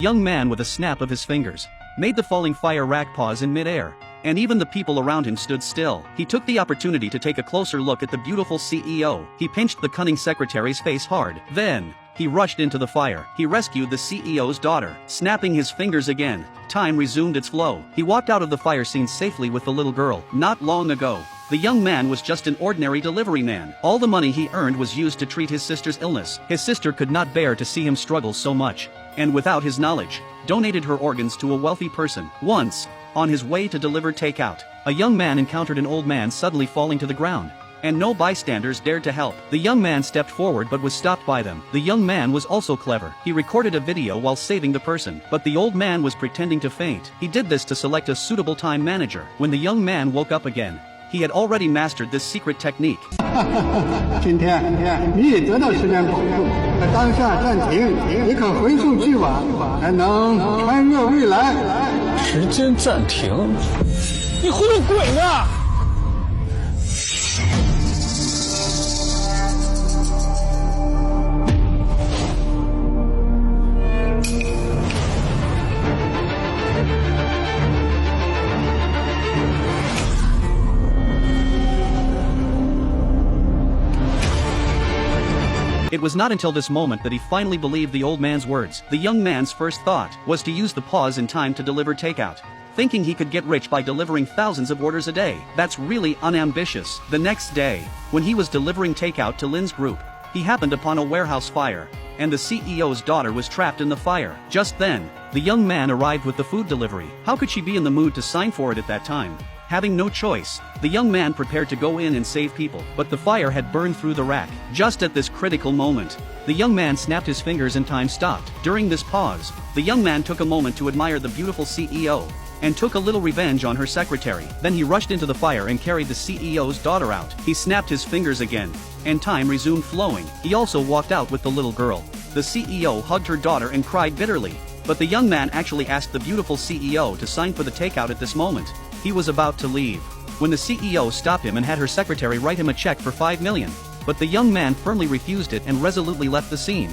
Young man with a snap of his fingers made the falling fire rack pause in midair, and even the people around him stood still. He took the opportunity to take a closer look at the beautiful CEO. He pinched the cunning secretary's face hard. Then, he rushed into the fire. He rescued the CEO's daughter. Snapping his fingers again, time resumed its flow. He walked out of the fire scene safely with the little girl. Not long ago, the young man was just an ordinary delivery man. All the money he earned was used to treat his sister's illness. His sister could not bear to see him struggle so much, and without his knowledge, donated her organs to a wealthy person. Once, on his way to deliver takeout, a young man encountered an old man suddenly falling to the ground, and no bystanders dared to help. The young man stepped forward but was stopped by them. The young man was also clever. He recorded a video while saving the person, but the old man was pretending to faint. He did this to select a suitable time manager. When the young man woke up again, he had already mastered this secret technique. 今天你也得到时间宝库，在当下暂停，也可回溯既往，还能穿越未来。时间暂停？你忽悠鬼呢！ It was not until this moment that he finally believed the old man's words. The young man's first thought was to use the pause in time to deliver takeout, thinking he could get rich by delivering thousands of orders a day. That's really unambitious. The next day, when he was delivering takeout to Lynn's group, he happened upon a warehouse fire, and the CEO's daughter was trapped in the fire. Just then, the young man arrived with the food delivery. How could she be in the mood to sign for it at that time? Having no choice, the young man prepared to go in and save people, but the fire had burned through the rack. Just at this critical moment, the young man snapped his fingers and time stopped. During this pause, the young man took a moment to admire the beautiful CEO, and took a little revenge on her secretary. Then he rushed into the fire and carried the CEO's daughter out. He snapped his fingers again, and time resumed flowing. He also walked out with the little girl. The CEO hugged her daughter and cried bitterly, but the young man actually asked the beautiful CEO to sign for the takeout at this moment. He was about to leave, when the CEO stopped him and had her secretary write him a check for $5 million. But the young man firmly refused it and resolutely left the scene.